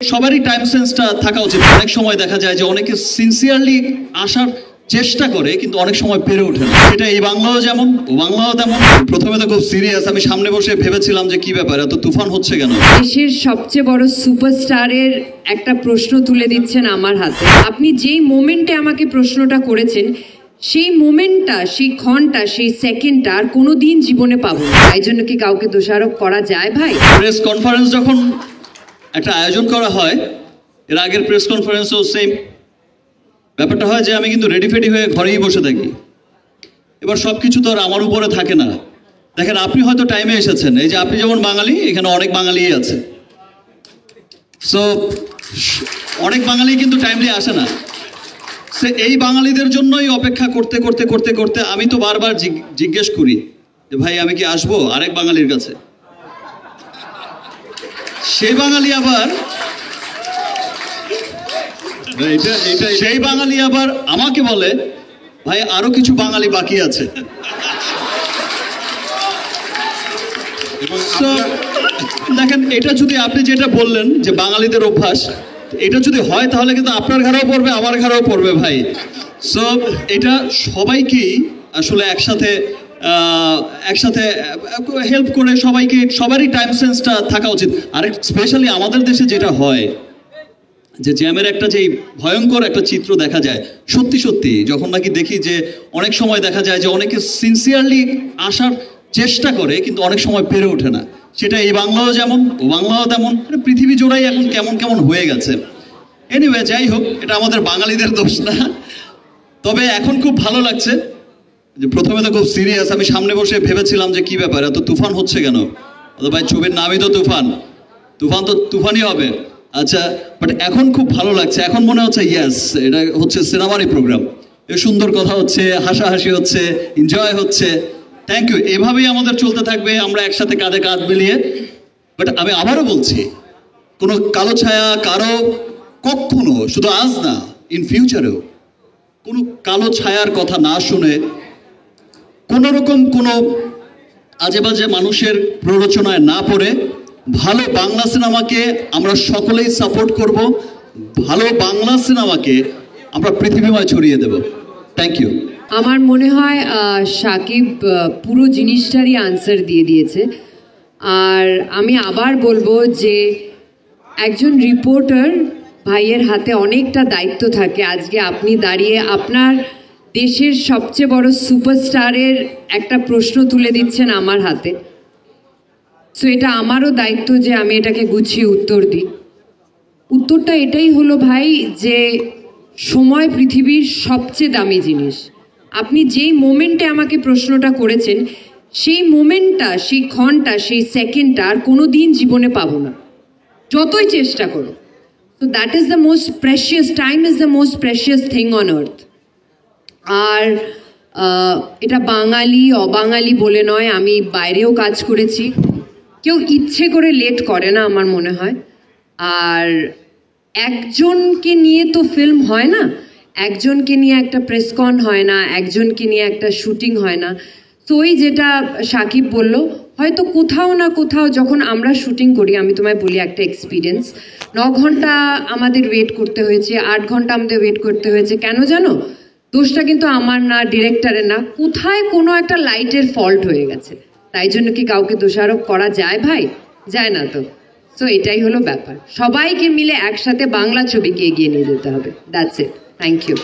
সবারই টাইম সেন্সটা থাকা উচিত। অনেক সময় দেখা যায় যে অনেকে সিনসিয়ারলি আসার চেষ্টা করে কিন্তু অনেক সময় পেরে ওঠে না। সেটা এই বাংলাও যেমন ও বাংলাও তেমন। প্রথমে তো খুব সিরিয়াস, আমি সামনে বসে ভেবেছিলাম যে কি ব্যাপার, এত তুফান হচ্ছে কেন। দেশের সবচেয়ে বড় সুপারস্টারের একটা প্রশ্ন তুলে দিচ্ছেন আমার হাতে। আপনি যেই মোমেন্টে আমাকে প্রশ্নটা করেছেন সেই মোমেন্টটা, সেই ক্ষণটা, সেই সেকেন্ডটা আর কোনোদিন জীবনে পাবো না। তাই জন্য কি কাউকে দোষারোপ করা যায় ভাই? প্রেস কনফারেন্স যখন একটা আয়োজন করা হয়, এর আগের প্রেস কনফারেন্সও সেম ব্যাপারটা হয় যে আমি কিন্তু রেডি ফেডি হয়ে ঘরেই বসে থাকি। এবার সব কিছু তো আর আমার উপরে থাকে না। দেখেন, আপনি হয়তো টাইমে এসেছেন, এই যে আপনি যেমন বাঙালি, এখানে অনেক বাঙালিই আছে। সো অনেক বাঙালি কিন্তু টাইমলি আসে না। সে এই বাঙালিদের জন্যই অপেক্ষা করতে করতে করতে করতে আমি তো বারবার জিজ্ঞেস করি যে ভাই আমি কি আসবো আরেক বাঙালির কাছে। সেই বাঙালি আবার সেই বাঙালি আবার আমাকে বলে ভাই আরো কিছু বাঙালি বাকি আছে। দেখেন, এটা যদি আপনি যেটা বললেন যে বাঙালিদের অভ্যাস, এটা যদি হয় তাহলে কিন্তু আপনার ঘরেও পড়বে, আমার ঘরেও পড়বে ভাই। সো এটা সবাইকেই আসলে একসাথে হেল্প করে সবাইকে, সবারই টাইম সেন্সটা থাকা উচিত। আর স্পেশালি আমাদের দেশে যেটা হয় যে জ্যামের একটা যে ভয়ঙ্কর একটা চিত্র দেখা যায়, সত্যি সত্যি যখন নাকি দেখি যে অনেক সময় দেখা যায় যে অনেকে সিনসিয়ারলি আসার চেষ্টা করে কিন্তু অনেক সময় পেরে ওঠে না। সেটা এই বাংলাও যেমন ও বাংলাও তেমন, পৃথিবী জোড়াই এখন কেমন কেমন হয়ে গেছে। এনিওয়ে, যাই হোক, এটা আমাদের বাঙালিদের দোষ না। তবে এখন খুব ভালো লাগছে যে প্রথমে তো খুব সিরিয়াস, আমি সামনে বসে ভেবেছিলাম যে কি ব্যাপার, এত তুফান হচ্ছে কেন। ভাই ছবির নামই তো তুফান, তুফান তো তুফানই হবে। আচ্ছা, বাট এখন খুব ভালো লাগছে। এখন মনে হচ্ছে ইয়েস, এটা হচ্ছে সিনেমারই প্রোগ্রাম। এ সুন্দর কথা হচ্ছে, হাসাহাসি হচ্ছে, এনজয় হচ্ছে। Thank you. এভাবেই আমাদের চলতে থাকবে, আমরা একসাথে কাঁধে কাঁধ মিলিয়ে। বাট আমি আবারও বলছি, কোনো কালো ছায়া কারো কখনো, শুধু আজ না, ইন ফিউচারেও কোনো কালো ছায়ার কথা না শুনে, কোনো রকম কোনো আজে বাজে মানুষের প্ররোচনায় না পড়ে ভালো বাংলা সিনেমাকে আমরা সকলেই সাপোর্ট করব। ভালো বাংলা সিনেমাকে আমরা পৃথিবীময় ছড়িয়ে দেব। Thank you. আমার মনে হয় সাকিব পুরো জিনিসটারই আনসার দিয়ে দিয়েছে। আর আমি আবার বলবো যে একজন রিপোর্টার ভাইয়ের হাতে অনেকটা দায়িত্ব থাকে। আজকে আপনি দাঁড়িয়ে আপনার দেশের সবচেয়ে বড় সুপারস্টারের একটা প্রশ্ন তুলে দিচ্ছেন আমার হাতে। সো এটা আমারও দায়িত্ব যে আমি এটাকে গুছিয়ে উত্তর দিই। উত্তরটা এটাই হলো ভাই যে সময় পৃথিবীর সবচেয়ে দামি জিনিস। আপনি যেই মোমেন্টে আমাকে প্রশ্নটা করেছেন সেই মোমেন্টটা, সেই ক্ষণটা, সেই সেকেন্ডটা আর কোনো দিন জীবনে পাবো না, যতই চেষ্টা করো। তো that is the most precious, time is the most precious thing on earth. আর এটা বাঙালি অবাঙালি বলে নয়, আমি বাইরেও কাজ করেছি, কেউ ইচ্ছে করে লেট করে না আমার মনে হয়। আর একজনকে নিয়ে তো ফিল্ম হয় না, একজনকে নিয়ে একটা প্রেসকন হয় না, একজনকে নিয়ে একটা শুটিং হয় না। তো ওই যেটা সাকিব বলল, হয়তো কোথাও না কোথাও যখন আমরা শুটিং করি, আমি তোমায় বলি একটা এক্সপিরিয়েন্স, 9 ঘন্টা আমাদের ওয়েট করতে হয়েছে, 8 ঘন্টা আমাদের ওয়েট করতে হয়েছে। কেন জানো? দোষটা কিন্তু আমার না, ডিরেক্টরের না, কোথায় কোনো একটা লাইটের ফল্ট হয়ে গেছে। তাই জন্য কি কাউকে দোষারোপ করা যায় ভাই? যায় না তো। সো এটাই হলো ব্যাপার, সবাইকে মিলে একসাথে বাংলা ছবিকে এগিয়ে নিয়ে যেতে হবে। That's it. Thank you.